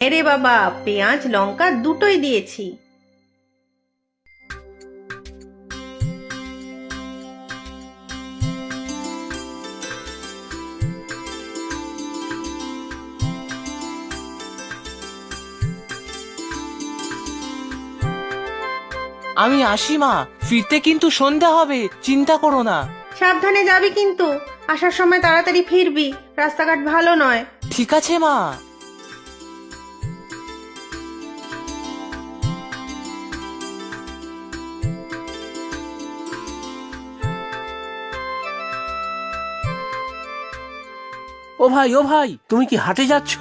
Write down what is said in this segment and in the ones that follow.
এরে বাবা, পেঁয়াজ লঙ্কা দুটোই দিয়েছি। আমি আসি মা, ফিরতে কিন্তু সন্ধ্যা হবে, চিন্তা করো না। সাবধানে যাবি কিন্তু, আসার সময় তাড়াতাড়ি ফিরবি, রাস্তাঘাট ভালো নয়। ঠিক আছে মা। ও ভাই, তুমি কি হাটে যাচ্ছ?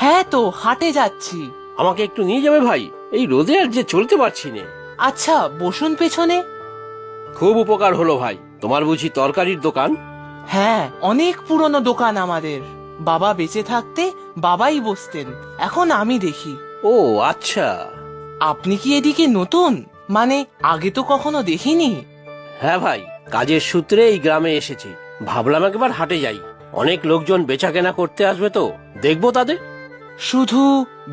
হ্যাঁ তো, হাটে যাচ্ছি। আমাকে একটু নিয়ে যাবে ভাই, এই রোদে আর যে চলতে পারছি না। আচ্ছা বসুন পেছনে। খুব উপকার হলো ভাই। তোমার বুঝি তরকারির দোকান? হ্যাঁ, অনেক পুরনো দোকান আমাদের। বাবা বেঁচে থাকতে বাবাই বসতেন, এখন আমি দেখি। ও আচ্ছা। আপনি কি এদিকে নতুন? মানে আগে তো কখনো দেখিনি। হ্যাঁ ভাই, কাজের সূত্রে এই গ্রামে এসেছি, ভাবলাম একবার হাটে যাই। অনেক লোকজন বেচা কেনা করতে আসবে, তো দেখবো তাদের। শুধু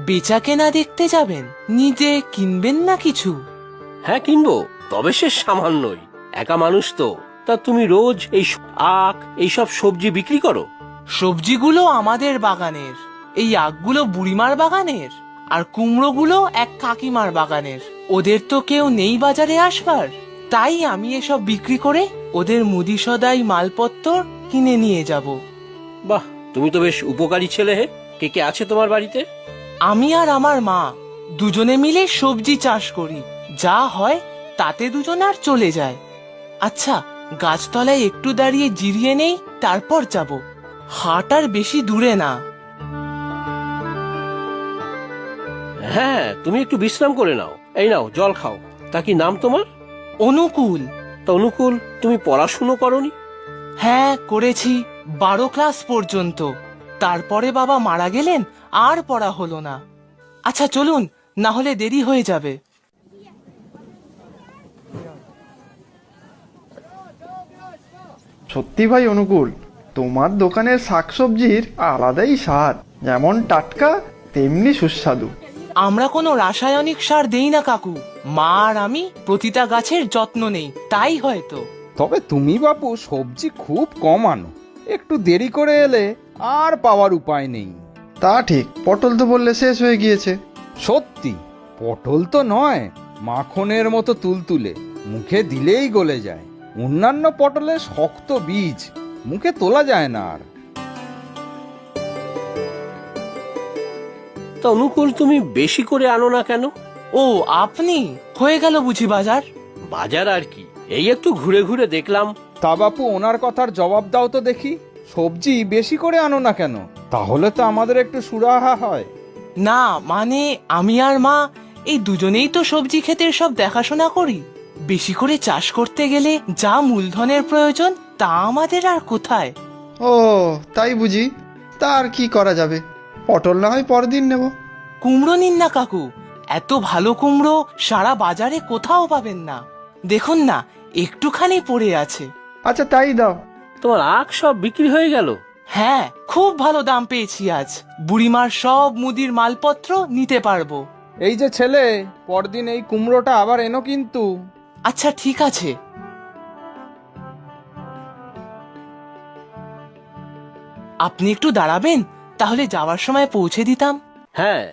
বেচা কেনা দেখতে যাবেন, নিজে কিনবেন না কিছু? হ্যাঁ কিনবো, তবে সে সামান্যই। একা মানুষ তো। তা তুমি রোজ এই আখ এইসব সবজি বিক্রি করো? সবজিগুলো আমাদের বাগানের, এই আখগুলো বুড়িমার বাগানের, আর কুমড়োগুলো এক কাকিমার বাগানের। ওদের তো কেউ নেই বাজারে আসবার, তাই আমি এসব বিক্রি করে ওদের মুদি সদাই মালপত্র কিনে নিয়ে যাব। বাহ, তুমি তো বেশ উপকারী ছেলে। হে, কে কে আছে তোমার বাড়িতে? আমি আর আমার মা দুজনে মিলে সবজি চাষ করি, যা হয় তাতে দুজন আর চলে যায়। আচ্ছা, গাছতলায় একটু দাঁড়িয়ে জিরিয়ে নেই, তারপর যাব। হাট আর বেশি দূরে না। হ্যাঁ, তুমি একটু বিশ্রাম করে নাও। এই নাও জল খাও। তা কি নাম তোমার? অনুকূল। তা অনুকূল, তুমি পড়াশুনো করনি? হ্যাঁ করেছি, 12 ক্লাস পর্যন্ত। তারপরে বাবা মারা গেলেন, আর পড়া হলো না। আচ্ছা চলুন, না হলে দেরি হয়ে যাবে। সত্যি ভাই অনুকূল, তোমার দোকানের শাকসবজির আলাদাই স্বাদ, যেমন টাটকা তেমনি সুস্বাদু। আমরা কোনো রাসায়নিক সার দেই না কাকু, মা আর আমি প্রতিটা গাছের যত্ন নেই, তাই হয়তো। তবে তুমি বাপু সবজি খুব কম আনো, একটু দেরি করে এলে আর পাওয়ার উপায় নেই। তা ঠিক, পটল তো বললে শেষ হয়ে গিয়েছে। সত্যি, পটল তো নয়, মাখনের মতো তুলতুলে, মুখে দিলেই গলে যায়। অন্যান্য পটলের শক্ত বীজ, মুখে তোলা যায় না আর। তা অনুকূল, তুমি বেশি করে আনো না কেন? ও আপনি, হয়ে গেল বুঝি বাজার? বাজার আর কি, এই একটু ঘুরে ঘুরে দেখলাম। তা বাপু ওনার কথার জবাব দাও তো দেখি, সবজি বেশি করে আনো না কেন? তাহলে তো আমাদের একটু সুরাহা হয়। না মানে, আমি আর মা এই দুজনেই তো সবজি ক্ষেতের সব দেখাশোনা করি। বেশি করে চাষ করতে গেলে যা মূলধনের প্রয়োজন, তা আমাদের আর কোথায়। ও তাই বুঝি। তা আর কি করা যাবে, পটল না হয় পরদিন নেব। কুমড়ো নিন না কাকু, এত ভালো কুমড়ো সারা বাজারে কোথাও পাবেন না। দেখুন না, একটুখানি পড়ে আছে। আচ্ছা তাই দাও। তোমার আখ সব বিক্রি হয়ে গেল? হ্যাঁ, খুব ভালো দাম পেয়েছি আজ। বুড়িমার সব মুদির মালপত্র নিতে পারবো। এই যে ছেলে, পরদিন এই কুমড়োটা আবার এনো কিন্তু। আচ্ছা ঠিক আছে। আপনি একটু দাঁড়াবেন, তাহলে যাওয়ার সময় পৌঁছে দিতাম। হ্যাঁ,